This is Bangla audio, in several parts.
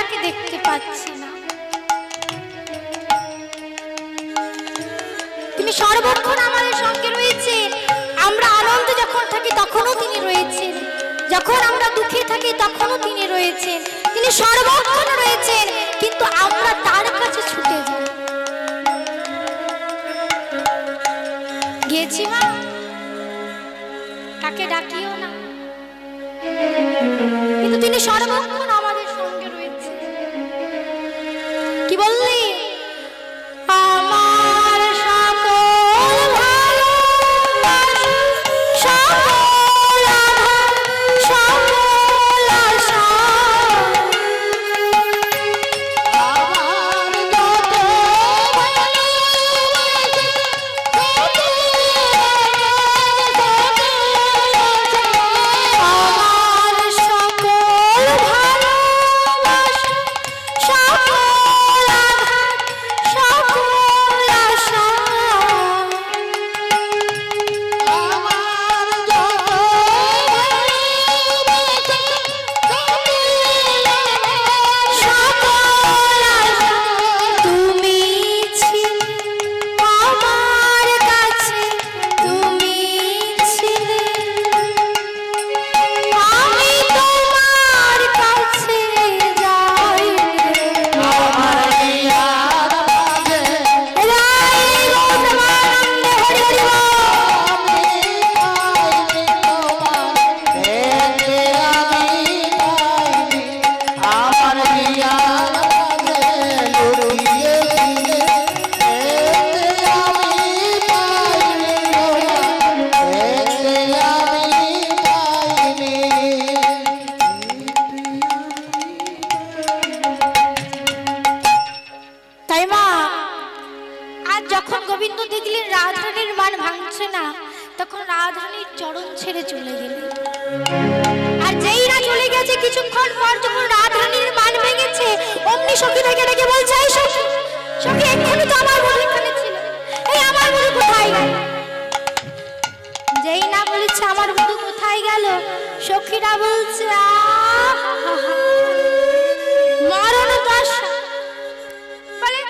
তাকে দেখতে পাচ্ছি না। তিনি সর্বক্ষণ আমাদের সঙ্গে রয়েছেন। আমরা আনন্দে যখন থাকি তখনও তিনি রয়েছেন, যখন আমরা দুঃখে থাকি তখনও তিনি রয়েছেন। তিনি সর্বক্ষণ রয়েছেন, কিন্তু আমরা তার কাছে ছুটে যাই। গেছি মা, তাকে ডাকিও না, কিন্তু তিনি সর্বক্ষণ আমাদের সঙ্গে রয়েছে। কি বললি? আমার সকল ভালোবাসা, সকল আধার, সকল আশা, আমার যত আমার সকল ভালোবাসা, সকল আধার, সকল আশা, আমার যত সকল আশা, তুমি ছিলে আমার কাছে, তুমি ছিলে, আমি তোমার কাছে যাই আমার ইয়ার মাঝে রাই গোসমানন্দে হরি হরি বল। আমার হিয়ার মাঝে লুকিয়েছিলে, আমি পাইনি আমি তাই মা, আজ যখন গোবিন্দ দেখলেন রাধারানীর মান ভাঙছে না, তখন রাধারানীর চরণ ছেড়ে চলে গেলেন। আর যেই না চলে গেছে, কিছুক্ষণ পর যখন রাধারানীর মান ভেঙেছে, অমনি সখী থেকে ডেকে বলছে, এই সখী, সখী এক্ষুনি তো আমার বধূ এখানে ছিল, এই আমার বধূ কোথায় গেল? যেই না বলেছে আমার বধূ কোথায় গেল, সখীরা বলছে মরণ দশা। বলে,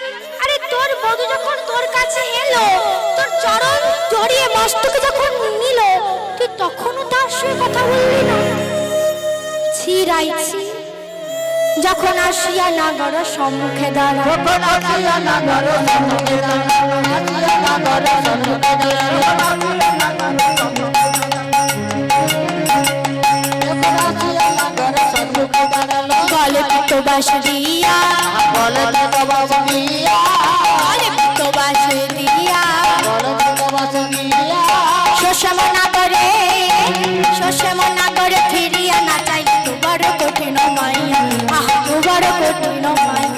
আরে তোর বধূ যখন তোর কাছে এলো, তোর চরণ জড়িয়ে মস্তকে যখন নিল, তুই তখনও তার সঙ্গে কথা বললি না। ছিরাইছি যখন আসিয়া নাগর সম্মুখে দাঁড়া, যখন আসিয়া নাগর সম্মুখে দাঁড়া, আসিয়া নাগর সম্মুখে দাঁড়া, যখন আসিয়া নাগর সম্মুখে দাঁড়ালো, বলে তো বাসরিয়া, বলে তো বাসরিয়া, বলে তো বাসরিয়া, বলে তো বাসরিয়া, শোষম না করে, শোষম না করে ফিরিয়া না চাই, তু বড় কঠিন মাইয়া, আহা তু বড় কঠিন মাইয়া।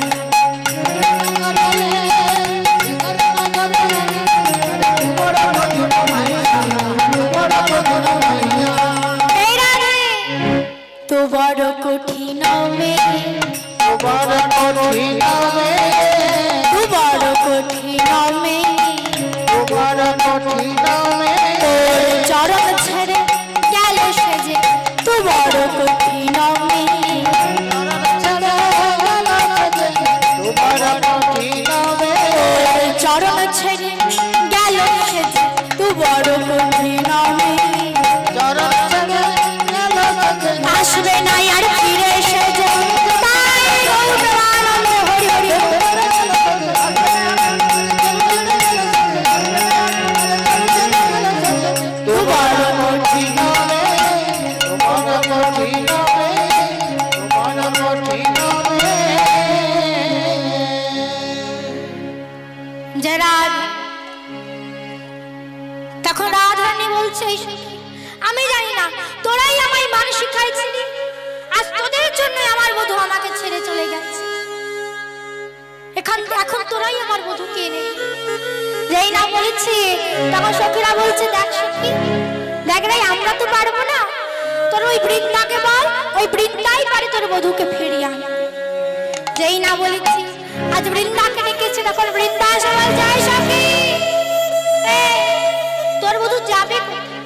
এই রানী, তু বড় কঠিন মে, বড় কঠিন মে, তু বড় কঠিন মে, বড় কঠিন মে, তোর চরণ ছেড়ে গেল সেজে, তু বড় কঠিন মে, তোর চরণ ছেড়ে গেল সেজে, তু বড় কঠিন মে, আসবে না আর ফিরে সেজে, তাই গৌরবানন্দ হরি হরি বল। তু বড় কঠিন যে রাধা, তখন রাধারানী বলছে, এই সখী, আমি জানি না তোরাই আমায় মান শিখাইছিলি, আজ তোদের জন্য আমার বধূ আমাকে ছেড়ে চলে গেছে, এখন তোরাই আমার বধূকে এনে দিলি। যেই না বলেছি, তখন সখীরা বলছে, দেখ সখী, দেখ রে, আমরা তো পারবো না, তোর ওই বৃন্দাকে বল, ওই বৃন্দাই পারে তোর বধূকে ফিরিয়ে আনতে। যেই না বলেছি, আজ বৃন্দাকে ডেকেছে, তখন বৃন্দা সবাই যায়, সখী তোর বধূ যাবে কোথায়,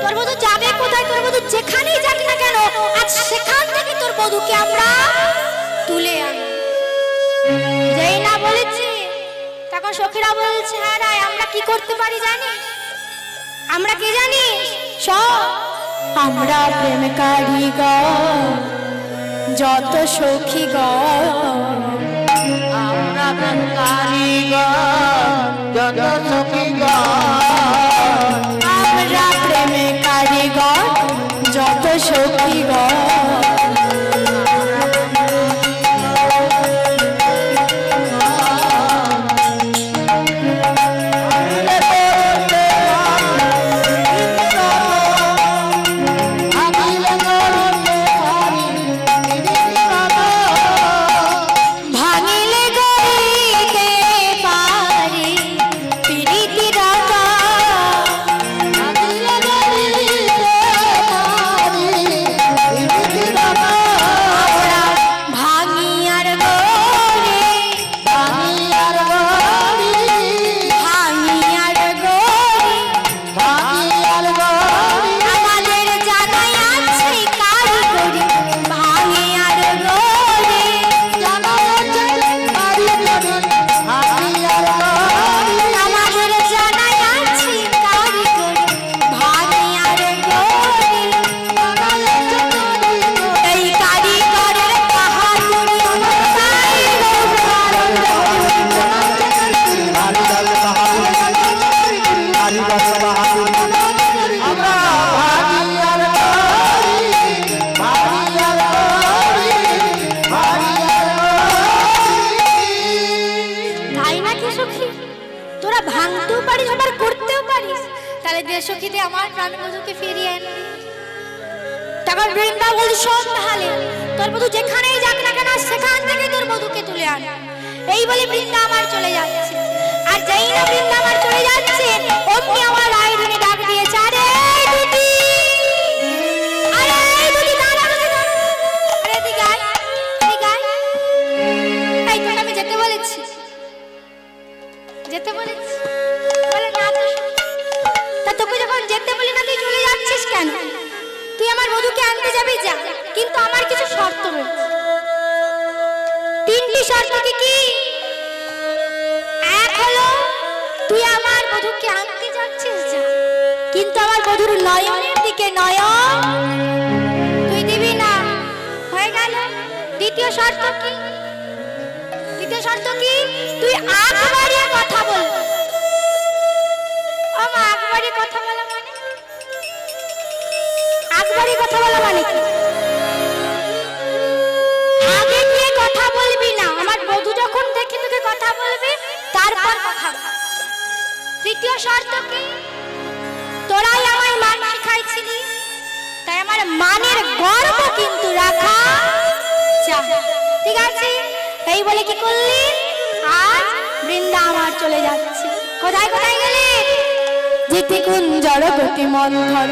তোর বধূ যাবে কোথায়, তোর বধূ যেখানেই যাক না কেন, আজ সেখান থেকে তোর বধূকে আমরা তুলে আনো। যেই না বলেছি তখন সখীরা বলছে, হ্যাঁ রায়, আমরা কি করতে পারি জানিস? আমরা কি জানিস? আমরা প্রেম কারিগর যত সখী গর, আমরা প্রেম কারিগর যত সখী গর, আমরা প্রেম কারিগর যত সখী গর। এই বলে বৃন্দা আমার চলে যাচ্ছে। আর যেই না বৃন্দা আমার চলে যাচ্ছে, অমনি আমার রায়ধনী ডাক দিয়েছে, আরে দুটি, আরে দুটি দাঁড়া, আরে এদিকে আয়, এদিকে আয়। এই তোকে আমি যেতে বলেছি, যেতে বলেছি, বলে না তো। তা তোকে যখন যেতে বলি না, তুই চলে যাচ্ছিস কেন? তুই আমার বধূকে আনতে যাবি, যা, কিন্তু আমার কিছু শর্ত রয়েছে। তিনটি শর্ত কি? এক হলো তুই আমার বধূকে আনতে যাচ্ছিস, যা, কিন্তু আমার বধূর নয়নের দিকে নয়ন তুই দিবি না। হয়ে গেল। দ্বিতীয় শর্ত কি? দ্বিতীয় শর্ত কি? তুই আগ বাড়িয়ে কথা বল। ও মা, আগ বাড়িয়ে কথা বলা মানে? আগ বাড়িয়ে কথা বলা মানে কি? আগে গিয়ে কথা বলবি না, আমার বধূ যখন দেখে তোকে কথা বলবে তারপর কথা বল। তৃতীয় শর্ত কি? তোরাই আমায় মান শিখাইছিলি, তাই আমার মানের গর্ব কিন্তু রাখা চাই, ঠিক আছে? এই বলে কি করলি? আজ বৃন্দা আমার চলে যাচ্ছে। কোথায় কোথায় গেলে? যেতে কোন জড় গতি মন্থর,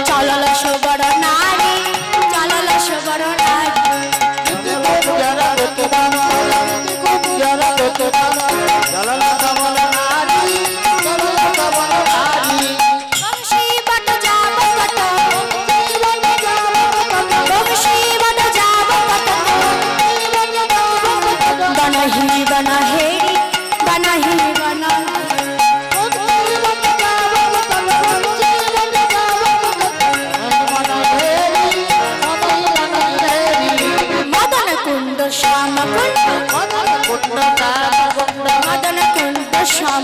চলল সবর নারী, চলল সবর নারী, বংশী বট যাব কত, বংশী বট যাব কত, বনহি বনহেরি, বনহি বন, মদন কুণ্ড শ্যাম কুণ্ড, মদন কুণ্ড শ্যাম,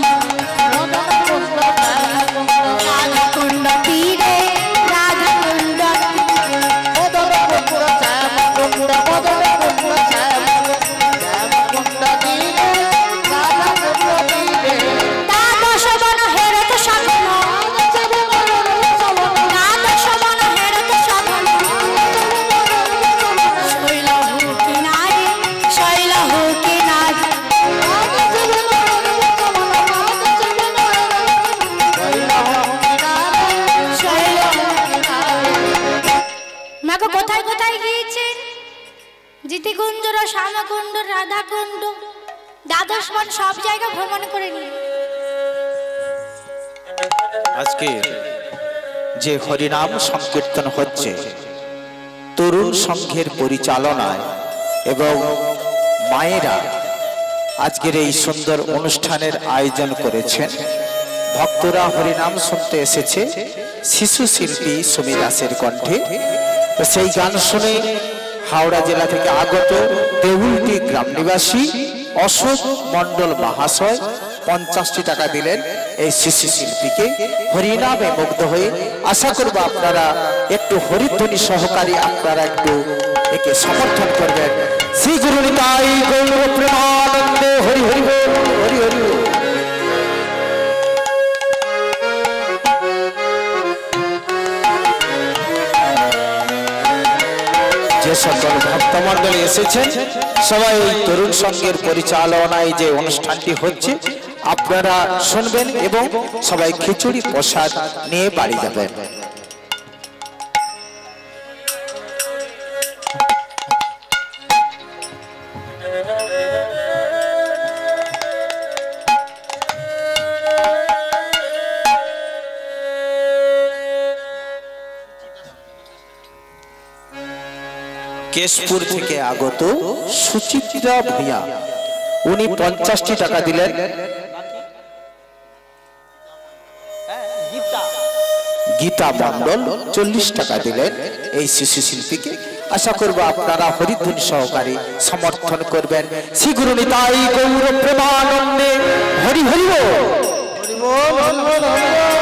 রাধা কুণ্ড তীরে, রাধা কুণ্ড, দ্বাদশ বন হেরত সাধন, দ্বাদশ বন হেরত সাধন, শৈলহু কিনারে, শৈলহু কিনারে, মাগো কোথায় কোথায় গিয়েছেন? জিতিকুঞ্জ, শ্যামকুণ্ড, রাধাকুণ্ড, দ্বাদশ বন, সব জায়গা ভ্রমণ করে নিয়ে আজকে যে হরিনাম সংকীর্তন হচ্ছে তরুণ সংঘের পরিচালনায় এবং মায়েরা আজকের এই সুন্দর অনুষ্ঠানের আয়োজন করেছেন। ভক্তরা হরিনাম শুনতে এসেছে শিশু শিল্পী সুমি দাসের কণ্ঠে। সেই গান শুনে হাওড়া জেলা থেকে আগত দেউলটি গ্রাম নিবাসী অশোক মণ্ডল মহাশয় 50টি টাকা দিলেন এই শিশু শিল্পীকে। হরিনামে মুগ্ধ হয়ে আশা করব আপনারা একটু হরিধ্বনি সহকারী আপনারা একটু একে সমর্থন করবেন। শ্রী গুরু নিতাই গৌর প্রেমানন্দে হরি হরি বল, হরি হরি বল। যে সকল ভক্তমণ্ডলী এসেছেন সবাই এই তরুণ সংঘের পরিচালনায় যে অনুষ্ঠানটি হচ্ছে আপনারা শুনবেন এবং সবাই খিচুড়ি প্রসাদ নিয়ে বাড়ি যাবেন। কেশপুর থেকে আগত সুচিত্রা ভূঁইয়া উনি 50টি টাকা দিলেন। গীতা মণ্ডল 40 টাকা দিলেন এই শিশু শিল্পীকে। আশা করব আপনারা হরিধ্বনি সহকারে সমর্থন করবেন। শ্রী গুরু নিতাই গৌর প্রেমানন্দে হরি হরি বল, হরি বল, হরি বল, হরি বল।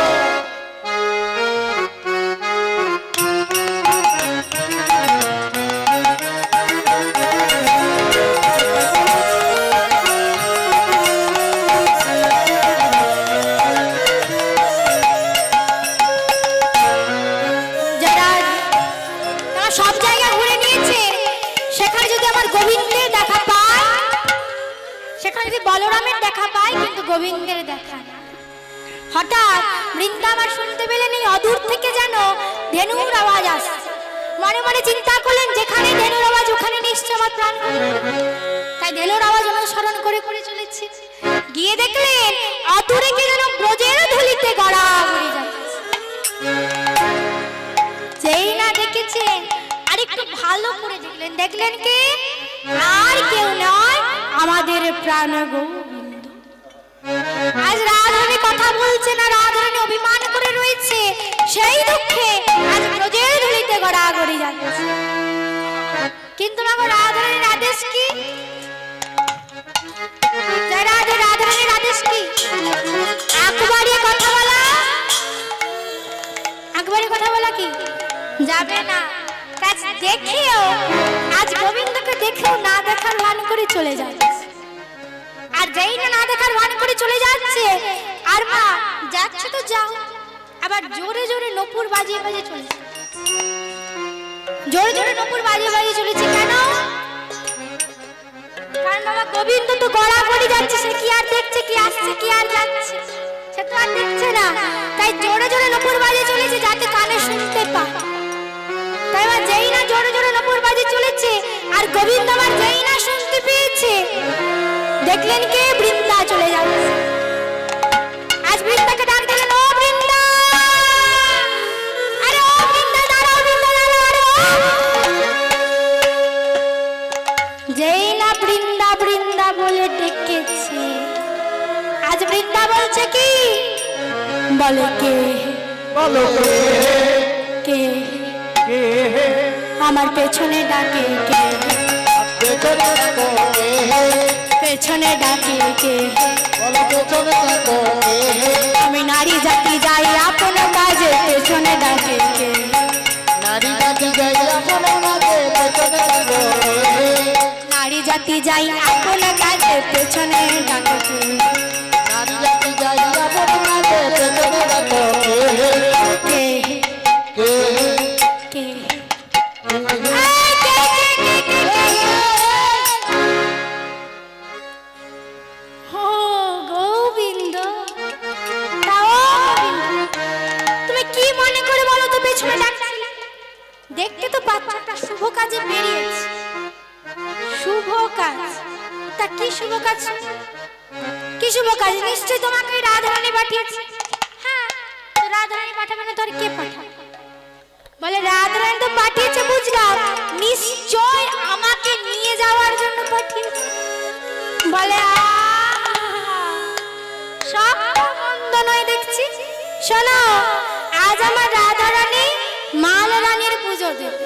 বলরামের দেখা পায় কিন্তু গোবিন্দের দেখা না। হঠাৎ বৃন্দাবন শুনতে পেলেন এই অদূর থেকে যেন ধেনুর আওয়াজ আসছে। মনে মনে চিন্তা করলেন যেখানে ধেনুর আওয়াজ ওখানে নিশ্চয় আমার প্রাণ। তাই ধেনুর আওয়াজ অনুসরণ করে করে চলেছে। গিয়ে দেখলেন অদূরে কে যেন ব্রজের ধুলিতে গড়াগড়ি যাচ্ছে। যেই না দেখেছেন আর একটু ভালো করে দেখলেন, দেখলেন কে? আর কেউ নয়, আমাদের প্রাণ গোবিন্দ। আজ রাধারানী কথা বলছে না, রাধারানী অভিমান করে রয়েছে, সেই দুঃখে আজ ব্রজের ধুলিতে গড়াগড়ি যাচ্ছে। কিন্তু রাধারানীর আদেশ কি? রাধারানীর আদেশ কি? একবারই কথা বলা, একবারই কথা বলা কি যাবে না। দেখেও আজ গোবিন্দকে দেখেও না দেখার ভান করে চলে যাচ্ছে। আর যেই না দেখার ভান করে চলে যাচ্ছে, আর মা যাচ্ছে তো যাও, আবার জোরে জোরে নপুর বাজিয়ে বাজিয়ে চলেছে। জোরে জোরে নপুর বাজিয়ে বাজিয়ে চলেছে কেন? কারণ বাবা গোবিন্দ তো গড়াগড়ি যাচ্ছে, সে কি আর দেখছে কি আসছে কি আর যাচ্ছে, সে তো আর দেখছে না। তাই জোরে জোরে নপুর বাজিয়ে চলেছে যাতে কানে শুনতে পায়। তাই আবার যেই না জোরে জোরে নপুর বাজিয়ে চলেছে আর গোবিন্দ আবার যেই না শুনতে পেয়েছে, দেখলেন কে? বৃন্দা চলে যাচ্ছে। আজ বৃন্দাকে ডাক দিলেন, ও বৃন্দা, আরে ও বৃন্দা দাঁড়াও, বৃন্দা দাঁড়াও। যেই না বৃন্দা বৃন্দা বলে ডেকেছে, আজ বৃন্দা বলছে কি? বলে কে? বলো কে? আমার পেছনে ডাকে কে? পেছনে ডাকে কে? আমি নারী জাতি যাই আপন কাজে, পেছনে ডাকে কে? নারী জাতি যাই আপন কাজে, পেছনে ডাকে কে? নারী জাতি যাই আপন কাজে, পেছনে ডাকে কে? কে? দেখতে তো বাচ্চাটা শুভ কাজে বেরিয়েছে। শুভ কাজ? তা কি শুভ কাজ? কি শুভ কাজ? নিশ্চয়ই তোমাকে রাধারানী পাঠিয়েছে। হ্যাঁ, রাধারানী পাঠাবে না তোর কে পাঠাবে? বলে রাধারানী তো পাঠিয়েছে বুঝলাম, নিশ্চয় আমাকে নিয়ে যাওয়ার জন্য পাঠিয়েছে। বলে সব মন্দ নয় দেখছি। শোনো, আজ আমার রাধারানী মাল রানীর পুজো দেবে,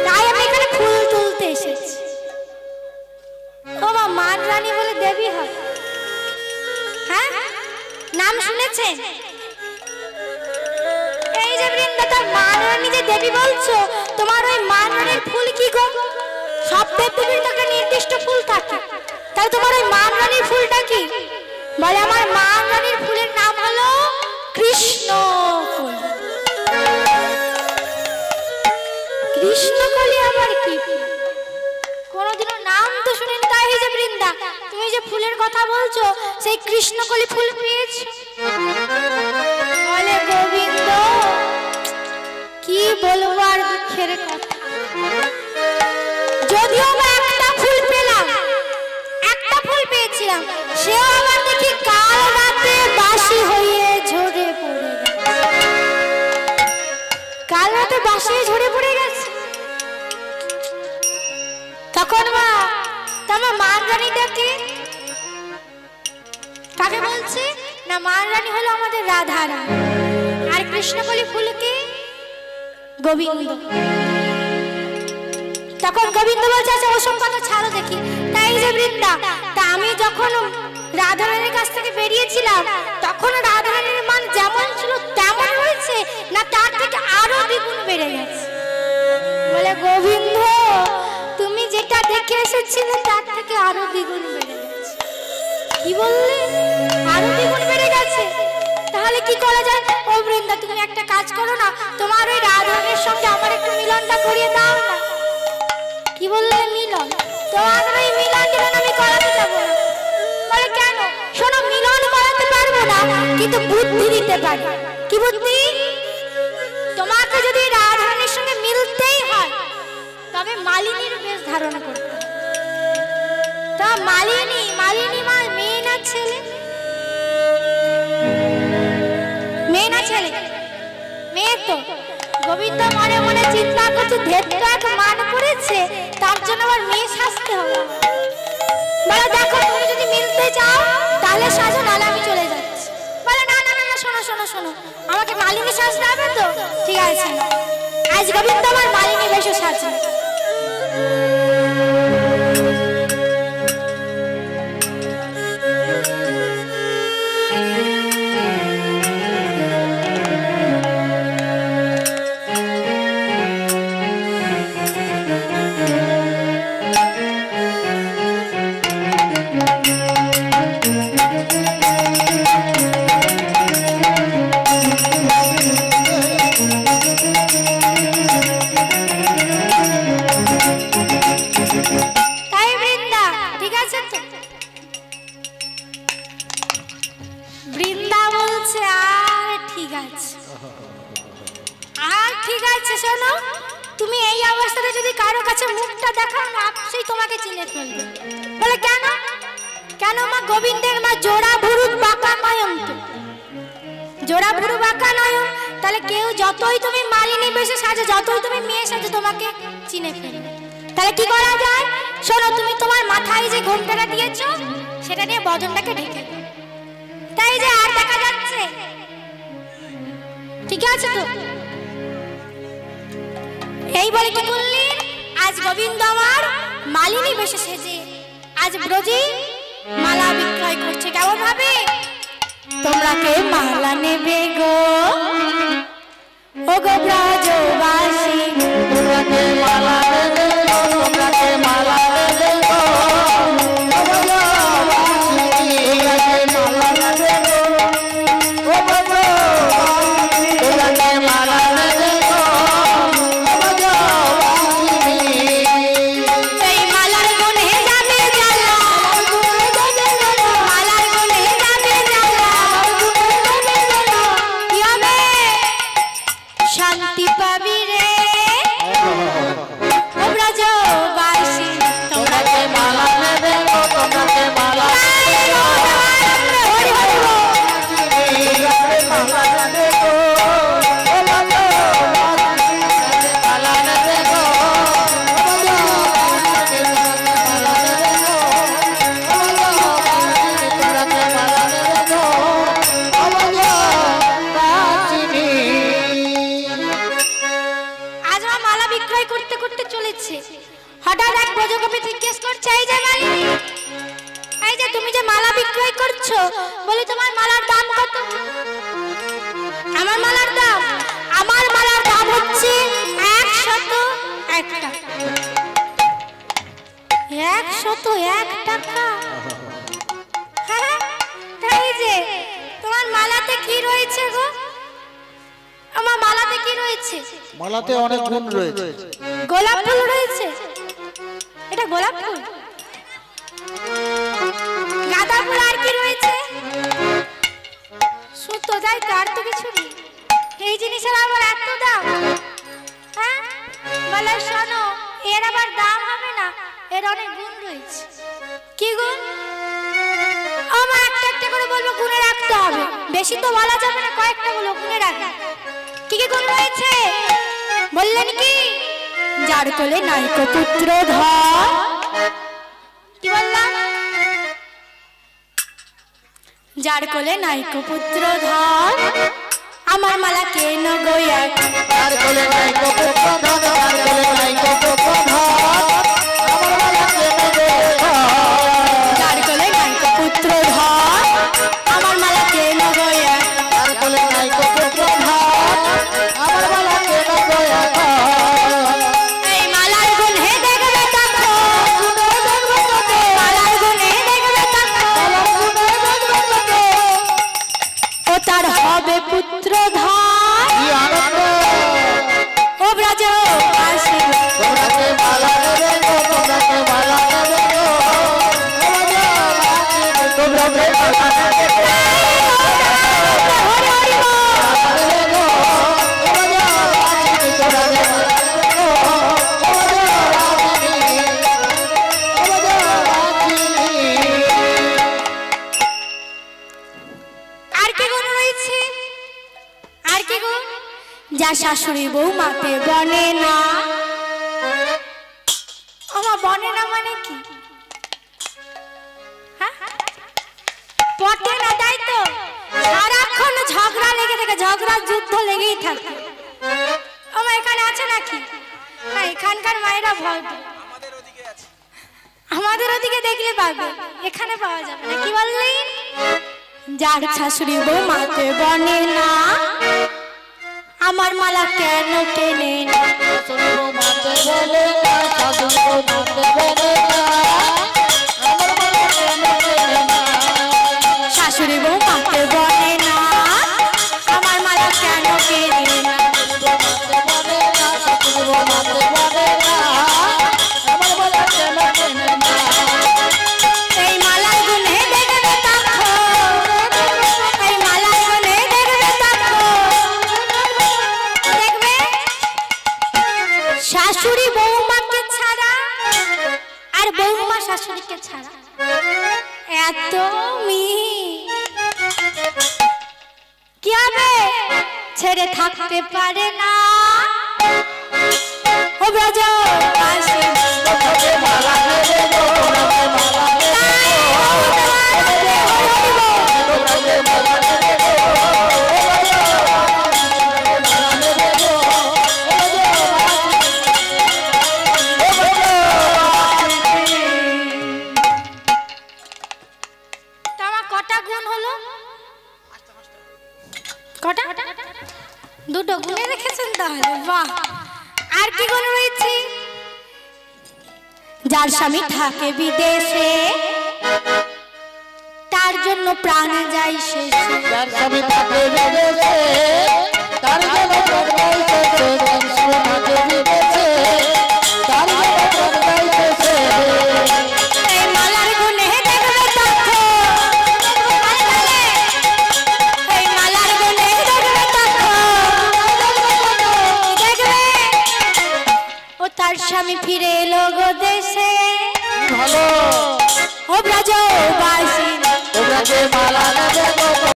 তাই আমি এখানে ফুল তুলতে এসেছি। ও মা, মান রানী বলে দেবী হয়? হ্যাঁ, নাম শুনেছেন? এই যে বৃন্দা, মান রানী যে দেবী বলছো, তোমার ওই মান রানীর ফুল কি গো? সব দেবদেবীর তো একটা নির্দিষ্ট ফুল থাকে, তাহলে তোমার ওই মান রানীর ফুলটা কি? বলে আমার মান রানীর ফুলের নাম হলো কৃষ্ণকলি। কৃষ্ণকলি আবার কি? কোনোদিনও নাম তো শুনেন? তাই যে বৃন্দা, তুমি যে ফুলের কথা বলছো, সেই কৃষ্ণকলি ফুল পেয়েছো? বলে গোবিন্দ, কি বলবো আর দুঃখের কথা। যদিও বা একটা ফুল পেলাম, একটা ফুল পেয়েছিলাম, সেও আবার দেখি কাল রাতে বাসি হয়ে ঝরে পড়ে গেছে। কাল রাতে বাসি হয়ে ঝরে পড়ে গেছে। তখন মা, তোমার মান রানীটাকে কাকে বলছে? না, মান রানী হলো আমাদের রাধা রানী, আর কৃষ্ণকলি ফুলকে গোবিন্দ। তখন গোবিন্দ বলছে আচ্ছা ওসব কথা ছাড়ো দেখি। তাই যে বৃন্দা, তা আমি যখন রাধারানীর কাছ থেকে বেরিয়েছিলাম, তখন রাধারানীর মান যেমন ছিল তেমন হয়েছে, না তার থেকে আরো দ্বিগুণ বেড়ে গেছে? বলে গোবিন্দ, তুমি যেটা দেখে এসেছিলে তার থেকে আরো দ্বিগুণ বেড়ে গেছে। কি বললে? আরো দ্বিগুণ বেড়ে গেছে? তাহলে কি করা যায়? ও বৃন্দা, তুমি একটা কাজ করো না, তোমার ওই রাধারানীর সঙ্গে আমার একটু মিলনটা করিয়ে দাও না। কি বললে? মিলন? তোমার ওই মিলন আমি করাতে যাবো না। বলে কেন? শোনো, মিলন করাতে পারবো না, কিন্তু বুদ্ধি দিতে পারি। কি বুদ্ধি? তোমাকে যদি রাধারানীর সঙ্গে মিলতেই হয়, তবে মালিনীর বেশ ধারণ করতে হবে। তা মালিনী, মালিনী মা মেয়ে না ছেলে? মেয়ে না ছেলে? মেয়ে তো। গোবিন্দ মনে মনে চিন্তা করছে, ধেত্র এক মান করেছে, তার জন্য আবার মেয়ে সাজতে হবে। বলে দেখো, তুমি যদি মিলতে চাও তাহলে সাজো, নাহলে আমি চলে যাচ্ছি। বলে না না না, শোনো শোনো শোনো, আমাকে মালিনী সাজতে হবে তো? ঠিক আছে, আজ গোবিন্দ আমার মালিনী বেশে সাজবে। শোনো, তুমি এই অবস্থাতে যদি কারো কাছে মুখটা দেখাও না, সেই তোমাকে চিনে ফেলবে। বলে কেন? কেন মা? গোবিন্দের মা জোড়া ভুরুত বাঁকা নয়ন তো, জোড়া ভুরু বাঁকা নয়ন। তাহলে কেউ যতই তুমি মালিনী বেশে সাজো, যতই তুমি মেয়ে সাজো, তোমাকে চিনে ফেলবে। তাহলে কি করা যায়? শোনো, তুমি তোমার মাথায় যে ঘোমটাটা দিয়েছো, সেটা নিয়ে বদনটাকে ঢেকে, তাই যে আর দেখা যাচ্ছে। ঠিক আছে তো? এই বলে কি করলেন? আজ গোবিন্দ আমার মালিনী বেশে সেজে আজ ব্রজে মালা বিক্রয় করছে। কেমন ভাবে? তোমরা কে মালা নেবে গো, ও গো ব্রজবাসী, তোমরা কে মালা নেবে গো, তোমরা কে মালা নেবে গো, ও ব্রজবাসী, তোমরা কে মালা নেবে গো, ও ব্রজবাসী, তোমরা কে মালা নেবে গো, ও ব্রজবাসী। এই মালার গুণে যাবে জ্বালা, মালার গুণে যাবে জ্বালা, কি হবে? শান্তি পাবি রে। বলছে এই যে তুমি যে মালা বিক্রয় করছো, বলি তোমার মালার দাম কত? আমার মালার দাম হচ্ছে 101 টাকা। 101 টাকা? তাই যে তোমার মালাতে কি রয়েছে গো? আমার মালাতে কি রয়েছে? মালাতে অনেক গুণ রয়েছে। গোলাপ ফুল রয়েছে। এটা গোলাপ ফুল? গাঁদা ফুল? আর কি রয়েছে? সুতো? তাই তো, আর তো কিছু নেই। এই জিনিসের আবার এত দাম? হ্যাঁ বলে শোনো, এর আবার দাম হবে না, এর অনেক গুণ রয়েছে। কি গুণ? আমার একটা একটা করে বলবো, গুণে রাখতে হবে, বেশি তো বলা যাবে না, কয়েকটা গুলো গুণে রাখা। কি কি গুণ রয়েছে বললেন কি? যার কোলে নাইকো পুত্র ধর। কি বললাম? যার কোলে নাইকো পুত্র ধর, আমার মালা কেন গো এক? যার কোলে নাইকো পুত্র ধর, যার কোলে নাইকো পুত্র ধর, আমার মালা কেন গো এক? যার কোলে নাইকো পুত্র ধর, আমার মালা কেন গো এক? যার কোলে নাইকো পুত্র ধর, আমার মালা কেন গো এক? এই মালার গুণ হে দেখবে তাকো, মালার গুণ হে দেখবে তাকো, ও তার হবে পুত্র ধর। কি আনন্দ! ও ব্রজ আসি, তোমরাকে মালা দেবে গো, তোমরাকে মালা দেবে গো, তোমরাকে মালা দেবে গো, আর কি গুণ রয়েছে? আর কি গুণ? যা শাশুড়ি বউ মাতে বনে না। আমার বনে না মানে কি? হ্যাঁ? পটে না, তাই তো? সারাক্ষণ ঝগড়া লেগে থাকে, ঝগড়া যুদ্ধ লেগেই থাকে। আমার এখানে আছে নাকি? না, এখানকার মায়েরা ভয় পায়। আমাদের ওদিকে দেখলে পাবে, এখানে পাওয়া যাবে না। কি বললেন? যার শাশুড়ি বউ মাতে বনে না, আমার মালা কেন কেনে না? শাশুড়ি মাতে বলে না, শাশুড়ি মাতে বলে না, আমার মালা কেন কেনে না? শাশুড়ি বউ মাতে বনে না, আমার মালা কেন কেনে না? শাশুড়ি মাতে বলে না, আমার মালা কেন কেনে না? এই মালার গুণে দেখবে তাকো, এই মালার গুণে দেখবে তাকো, দেখবে শাশুড়ি বৌমাকে ছাড়া আর বৌমা শাশুড়িকে ছাড়া এত কি হবে? ছেড়ে থাকতে পারে না। ও ব্রজ আসি, তোমরাকে মালা দেবে গো, তোমরাকে মালা দেবে গো, তোমরাকে মালা দেবে গো, আমার কটা গুণ হলো? কটা? দুটো গুণে রেখেছেন তাহলে, বাহ। আর কি গুণ রয়েছে? যার স্বামী থাকে বিদেশে, তার জন্য প্রাণ যায় শেষে। যার স্বামী থাকে বিদেশে, তার জন্য প্রাণ যাইতেছে, যার স্বামী থাকে বিদেশে, তার জন্য প্রাণ যাইতেছে। এই মালার গুণে দেখবে তাকো, এই মালার গুণে দেখবে তাকো, দেখবে ও তার স্বামী ফিরে এলো গো দেশে। ভালো ও ব্রজবাসী, তোমরাকে মালা দেবে গো।